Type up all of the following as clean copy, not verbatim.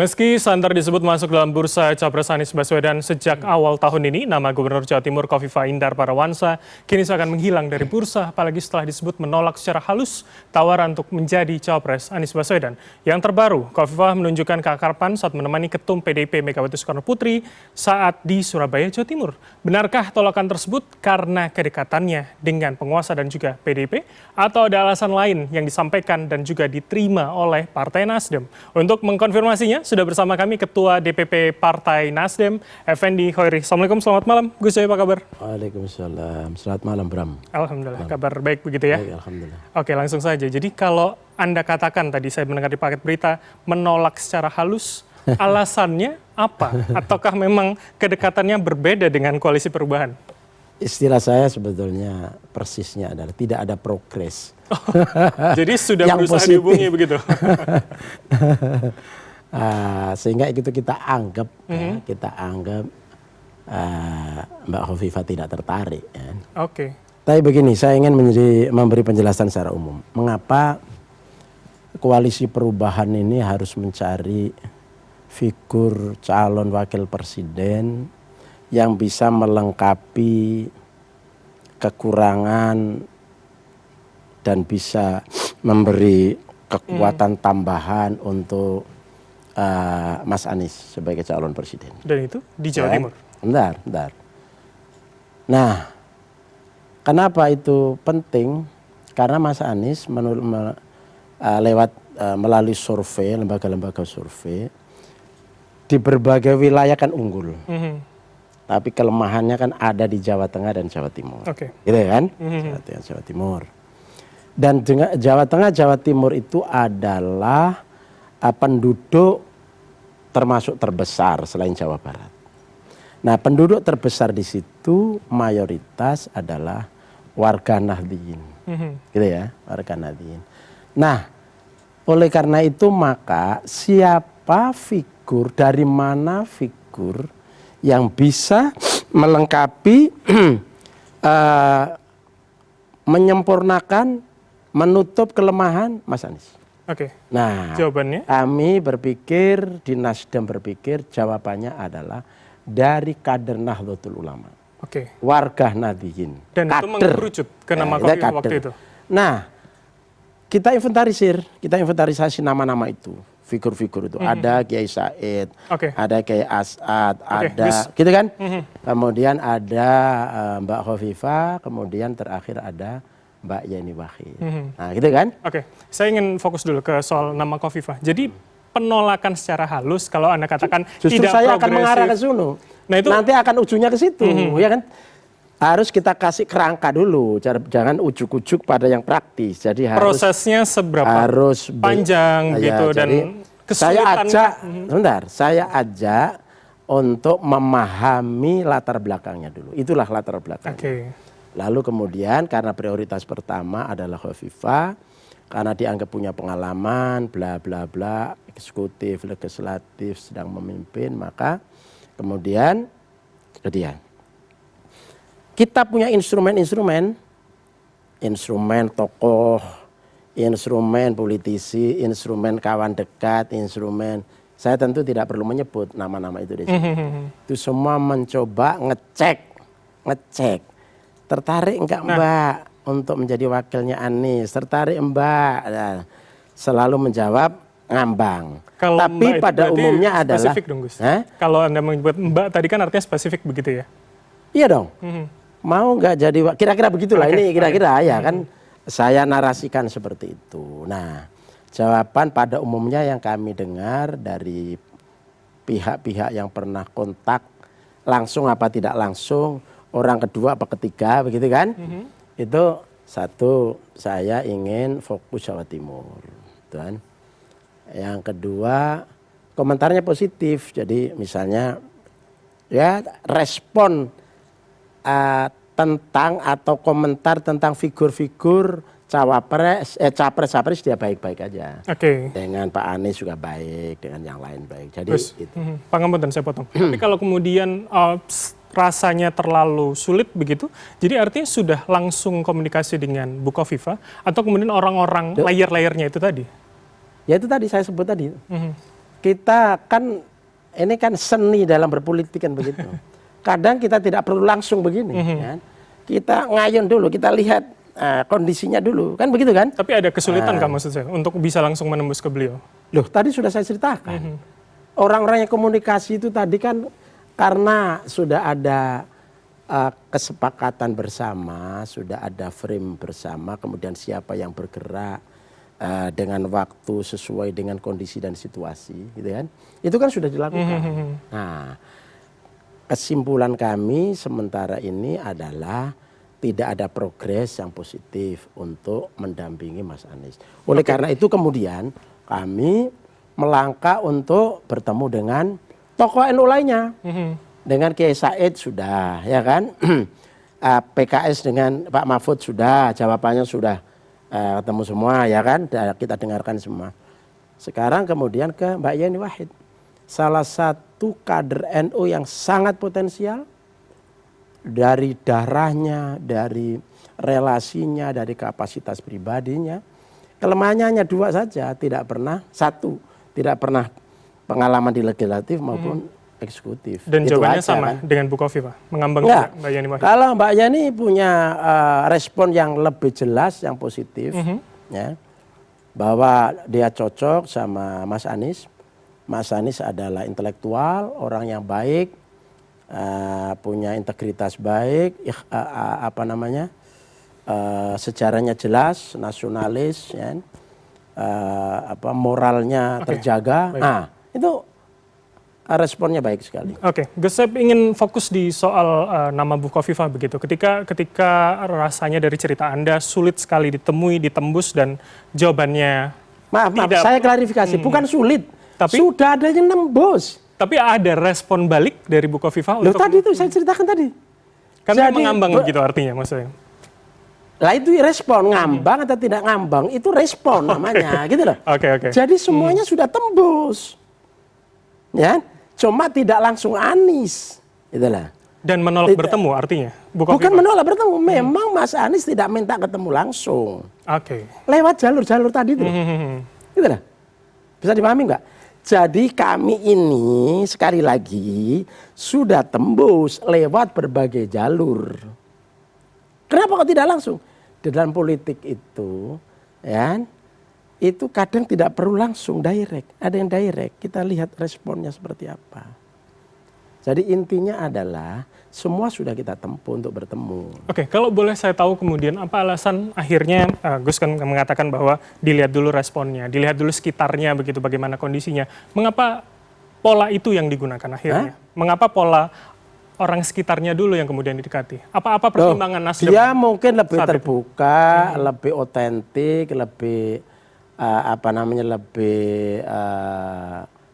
Meski santer disebut masuk dalam bursa Capres Anies Baswedan sejak awal tahun ini, nama Gubernur Jawa Timur Kofifa Indar Parawansa kini seakan menghilang dari bursa, apalagi setelah disebut menolak secara halus tawaran untuk menjadi Capres Anies Baswedan. Yang terbaru, Kofifa menunjukkan keakraban saat menemani Ketum PDIP Megawati Soekarno Putri saat di Surabaya, Jawa Timur. Benarkah tolakan tersebut karena kedekatannya dengan penguasa dan juga PDIP, atau ada alasan lain yang disampaikan dan juga diterima oleh Partai Nasdem? Untuk mengkonfirmasinya, sudah bersama kami Ketua DPP Partai Nasdem, Effendi Hoiri. Assalamualaikum, selamat malam. Gus Coy, apa kabar? Waalaikumsalam. Selamat malam, Bram. Alhamdulillah, kabar baik begitu ya? Baik, alhamdulillah. Oke, langsung saja. Jadi kalau Anda katakan tadi, saya mendengar di paket berita, menolak secara halus, alasannya apa? Ataukah memang kedekatannya berbeda dengan Koalisi Perubahan? Istilah saya sebetulnya persisnya adalah tidak ada progres. Jadi sudah Yang berusaha positif. dihubungi begitu? Sehingga itu kita anggap, Mbak Khofifa tidak tertarik. Ya. Oke. Tapi begini, saya ingin memberi penjelasan secara umum. Mengapa Koalisi Perubahan ini harus mencari figur calon wakil presiden yang bisa melengkapi kekurangan dan bisa memberi kekuatan tambahan untuk Mas Anies sebagai calon presiden. Dan itu di Jawa Timur? Bentar. Nah, kenapa itu penting? Karena Mas Anies melalui survei, lembaga-lembaga survei, di berbagai wilayah kan unggul. Tapi kelemahannya kan ada di Jawa Tengah dan Jawa Timur. Gitu kan? Jawa Timur. Dan Jawa Tengah, Jawa Timur itu adalah penduduk termasuk terbesar selain Jawa Barat. Nah, penduduk terbesar di situ mayoritas adalah warga Nahdliyin. Gitu ya, warga Nahdliyin. Nah, oleh karena itu maka siapa figur, dari mana figur yang bisa melengkapi, menyempurnakan, menutup kelemahan Mas Anies. Oke. Nah, jawabannya? Kami berpikir, di Nasdem berpikir, jawabannya adalah dari kader Nahdlatul Ulama. Oke. Warga Nahdliyin. Dan itu mengerucut ke nama Kofifa waktu itu? Nah, kita inventarisasi nama-nama itu. Figur-figur itu. Ada Kiai Said, ada Kiai As'ad, ada, gitu kan? Kemudian ada Mbak Khofifa, kemudian terakhir ada Mbak Yeni Wahid. Nah, gitu kan? Oke, saya ingin fokus dulu ke soal nama Khofifa. Jadi penolakan secara halus, kalau Anda katakan justru tidak saya progresif, akan mengarah ke situ. Nah, itu nanti akan ujungnya ke situ, ya kan? Harus kita kasih kerangka dulu, jangan ujuk-ujuk pada yang praktis. Jadi prosesnya seberapa panjang gitu, dan kesulitan. Saya ajak untuk memahami latar belakangnya dulu. Itulah latar belakangnya. Lalu kemudian karena prioritas pertama adalah Khofifa, karena dianggap punya pengalaman, bla bla bla, eksekutif, legislatif, sedang memimpin, maka kemudian kita punya instrumen tokoh, instrumen politisi, instrumen kawan dekat, instrumen, saya tentu tidak perlu menyebut nama-nama itu di sini. Itu semua mencoba ngecek. Tertarik enggak Mbak untuk menjadi wakilnya Anies? Tertarik Mbak? Nah, selalu menjawab ngambang. Kalau tapi pada umumnya adalah spesifik dong, Gus. Kalau Anda menyebut Mbak tadi kan artinya spesifik begitu ya? Iya dong. Mau nggak jadi kira-kira begitulah. Ini kira-kira ya kan saya narasikan seperti itu. Nah, jawaban pada umumnya yang kami dengar dari pihak-pihak yang pernah kontak langsung apa tidak langsung, orang kedua apa ketiga, begitu kan? Itu satu, saya ingin fokus Jawa Timur, kan? Yang kedua, komentarnya positif. Jadi misalnya, ya respon tentang atau komentar tentang figur-figur capres dia baik-baik aja. Dengan Pak Anies juga baik, dengan yang lain baik. Jadi itu. Pak Ngapunten, saya potong. Tapi kalau kemudian rasanya terlalu sulit begitu, jadi artinya sudah langsung komunikasi dengan Bu Khofifa atau kemudian orang-orang layer-layernya itu tadi? Ya itu tadi saya sebut tadi. kita kan ini kan seni dalam berpolitik kan begitu. Kadang kita tidak perlu langsung begini, kan? Kita ngayun dulu, kita lihat kondisinya dulu, kan begitu kan? Tapi ada kesulitan nggak maksud saya untuk bisa langsung menembus ke beliau? Loh, tadi sudah saya ceritakan. Orang-orang yang komunikasi itu tadi kan karena sudah ada kesepakatan bersama, sudah ada frame bersama, kemudian siapa yang bergerak dengan waktu sesuai dengan kondisi dan situasi, gitu kan? Itu kan sudah dilakukan. Nah, kesimpulan kami sementara ini adalah tidak ada progres yang positif untuk mendampingi Mas Anies. Oleh karena itu kemudian kami melangkah untuk bertemu dengan tokoh NU lainnya. Dengan Kiai Said sudah, ya kan? PKS dengan Pak Mahfud sudah, jawabannya sudah ketemu semua, ya kan? Kita dengarkan semua. Sekarang kemudian ke Mbak Yeni Wahid, salah satu kader NU yang sangat potensial, dari darahnya, dari relasinya, dari kapasitas pribadinya. Kelemahannya hanya dua saja, tidak pernah pengalaman di legislatif maupun eksekutif. Dan itu jawabannya aja, sama kan? Dengan Bu Khofifah, mengambang Enggak. Mbak Yeni Wahid. Kalau Mbak Yeni punya respon yang lebih jelas, yang positif, ya, bahwa dia cocok sama Mas Anies. Mas Anies adalah intelektual, orang yang baik, punya integritas baik, sejarahnya jelas, nasionalis, ya, moralnya terjaga. Baik. Nah, itu responnya baik sekali. Oke, Gus, saya ingin fokus di soal nama Bu Khofifah begitu. Ketika rasanya dari cerita Anda sulit sekali ditemui, ditembus, dan jawabannya Maaf, saya klarifikasi, bukan sulit, tapi sudah ada yang nembus. Tapi ada respon balik dari Bu Khofifah Loh, untuk tadi itu saya ceritakan tadi. karena mengambang begitu artinya maksudnya. Lah itu respon, ngambang atau tidak ngambang itu respon namanya, gitu loh. Oke. Jadi semuanya sudah tembus, ya, cuma tidak langsung Anies, itulah. Dan menolak bertemu artinya, Bu Khofifah? Bukan menolak bertemu, memang Mas Anies tidak minta ketemu langsung. Oke. Lewat jalur-jalur tadi itu, gitu loh. Bisa dipahami nggak? Jadi kami ini sekali lagi sudah tembus lewat berbagai jalur. Kenapa kok tidak langsung? Di dalam politik itu, ya, itu kadang tidak perlu langsung direct. Ada yang direct, kita lihat responnya seperti apa. Jadi intinya adalah semua sudah kita tempuh untuk bertemu. Oke, kalau boleh saya tahu kemudian apa alasan akhirnya Gus kan mengatakan bahwa dilihat dulu responnya, dilihat dulu sekitarnya begitu bagaimana kondisinya. Mengapa pola itu yang digunakan akhirnya? Mengapa pola orang sekitarnya dulu yang kemudian didekati? Apa pertimbangan Nasdem? Dia mungkin lebih terbuka, lebih otentik, lebih lebih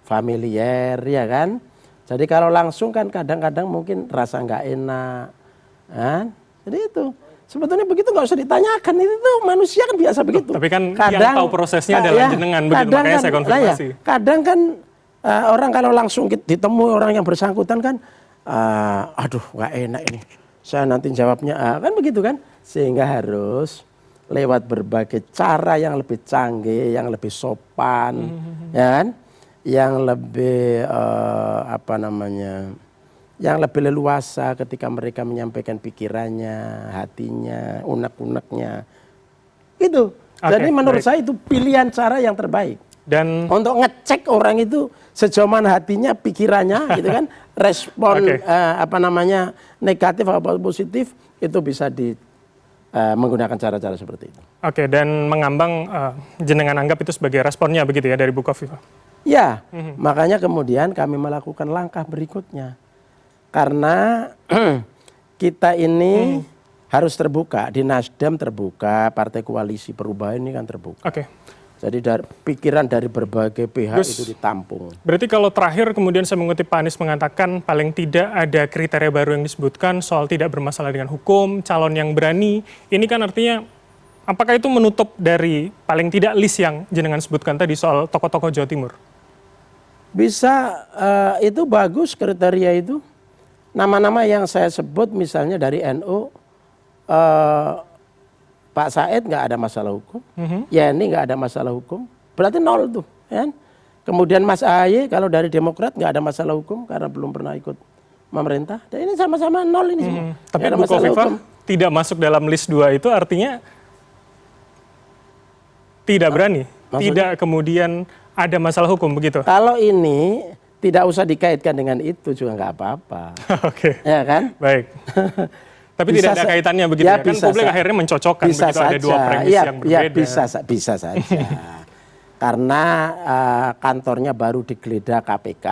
familiar, ya kan? Jadi kalau langsung kan kadang-kadang mungkin rasa nggak enak, kan? Jadi itu sebetulnya begitu nggak usah ditanyakan, itu tuh manusia kan biasa begitu. Tapi kan yang tahu prosesnya adalah jenengan begitu, makanya saya konfirmasi. Kadang kan orang kalau langsung ditemui orang yang bersangkutan kan, aduh nggak enak ini, saya nanti jawabnya kan begitu kan, sehingga harus lewat berbagai cara yang lebih canggih, yang lebih sopan, ya kan? Yang lebih yang lebih leluasa ketika mereka menyampaikan pikirannya, hatinya, unek-uneknya. Itu. Jadi menurut saya itu pilihan cara yang terbaik. Dan untuk ngecek orang itu sejauh mana hatinya, pikirannya, gitu kan, respon negatif atau positif itu bisa menggunakan cara-cara seperti itu. Oke, dan mengambang jenengan anggap itu sebagai responnya begitu ya dari Bu Khofifah? Ya, makanya kemudian kami melakukan langkah berikutnya. Karena kita ini harus terbuka, di Nasdem terbuka, Partai Koalisi Perubahan ini kan terbuka. Oke. Jadi pikiran dari berbagai pihak itu ditampung. Berarti kalau terakhir kemudian saya mengutip Pak Anies mengatakan paling tidak ada kriteria baru yang disebutkan soal tidak bermasalah dengan hukum, calon yang berani, ini kan artinya apakah itu menutup dari paling tidak list yang jenengan sebutkan tadi soal tokoh-tokoh Jawa Timur? Bisa, itu bagus kriteria itu. Nama-nama yang saya sebut misalnya dari NU, Pak Said nggak ada masalah hukum, Yeni nggak ada masalah hukum, berarti nol tuh, kan? Kemudian Mas Ahaye kalau dari Demokrat nggak ada masalah hukum karena belum pernah ikut pemerintah. Dan ini sama-sama nol ini semua. Tapi Nggak ada Bu masalah Khofifah hukum. tidak masuk dalam list 2 itu artinya tidak berani, tidak kemudian ada masalah hukum begitu. Kalau ini tidak usah dikaitkan dengan itu juga nggak apa-apa. Oke. Ya kan? Baik. Tapi tidak ada kaitannya begitu ya, kan publik akhirnya mencocokkan begitu ada dua premis yang berbeda. Bisa saja. Karena kantornya baru digeledah KPK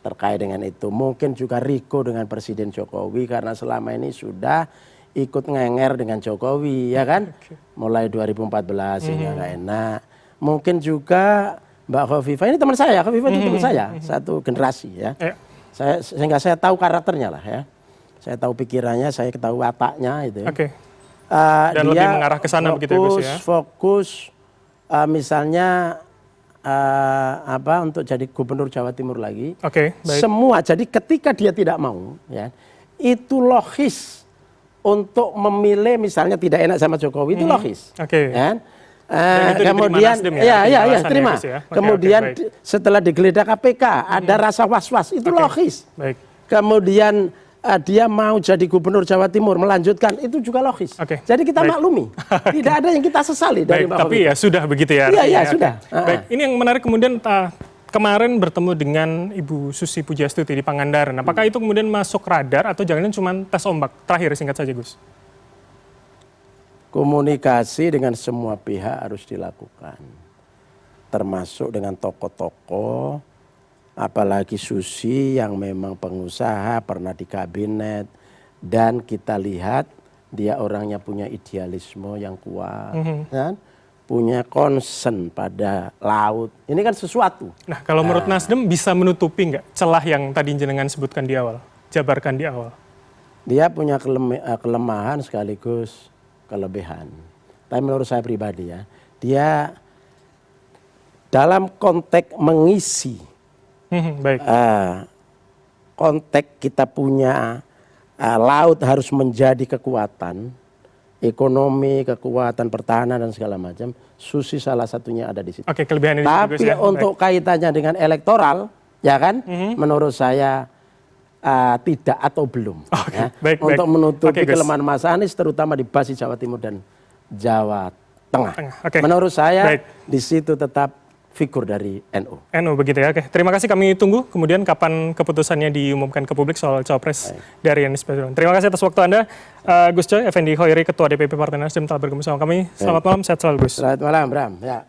terkait dengan itu. Mungkin juga Riko dengan Presiden Jokowi karena selama ini sudah ikut ngenger dengan Jokowi, ya kan? Mulai 2014 sehingga nggak enak. Mungkin juga Mbak Khofifah, ini teman saya, Khofifah itu teman saya, satu generasi ya. Sehingga saya tahu karakternya lah ya. Saya tahu pikirannya, saya tahu wataknya itu ya. Dan dia lebih mengarah ke sana begitu ya Gus ya. Fokus misalnya untuk jadi gubernur Jawa Timur lagi. Baik. Semua, jadi ketika dia tidak mau ya, itu logis untuk memilih misalnya tidak enak sama Jokowi itu logis. Ya. Kemudian terima. Kemudian setelah digeledah KPK ada rasa was-was itu logis. Baik. Kemudian dia mau jadi gubernur Jawa Timur melanjutkan itu juga logis. Jadi kita maklumi. Tidak ada yang kita sesali dari Mbak Tapi ya sudah begitu ya. Iya sudah. Baik, ini yang menarik kemudian kemarin bertemu dengan Ibu Susi Pujastuti di Pangandaran. Apakah itu kemudian masuk radar atau jangan-jangan cuma tes ombak? Terakhir singkat saja Gus. Komunikasi dengan semua pihak harus dilakukan, termasuk dengan tokoh-tokoh, apalagi Susi yang memang pengusaha, pernah di kabinet, dan kita lihat dia orangnya punya idealisme yang kuat, kan? Punya concern pada laut. Ini kan sesuatu. Nah, kalau menurut Nasdem bisa menutupi nggak celah yang tadi jenengan sebutkan di awal, jabarkan di awal? Dia punya kelemahan sekaligus kelebihan. Tapi menurut saya pribadi ya, dia dalam konteks mengisi konteks kita punya laut harus menjadi kekuatan ekonomi, kekuatan pertahanan dan segala macam. Susi salah satunya ada di situ. Kelebihan ini. Tapi untuk kaitannya dengan elektoral, ya kan, menurut saya tidak atau belum. Untuk menutupi kelemahan Mas Anies terutama di basis Jawa Timur dan Jawa Tengah. Menurut saya di situ tetap figur dari NU. NU begitu ya. Terima kasih, kami tunggu kemudian kapan keputusannya diumumkan ke publik soal cawapres dari Anies Baswedan. Terima kasih atas waktu Anda, Gus Coy Effendi Khoiri, Ketua DPP Partai Nasdem telah bergabung sama kami. Selamat malam, sehat selalu Gus. Selamat malam, Bram. Ya.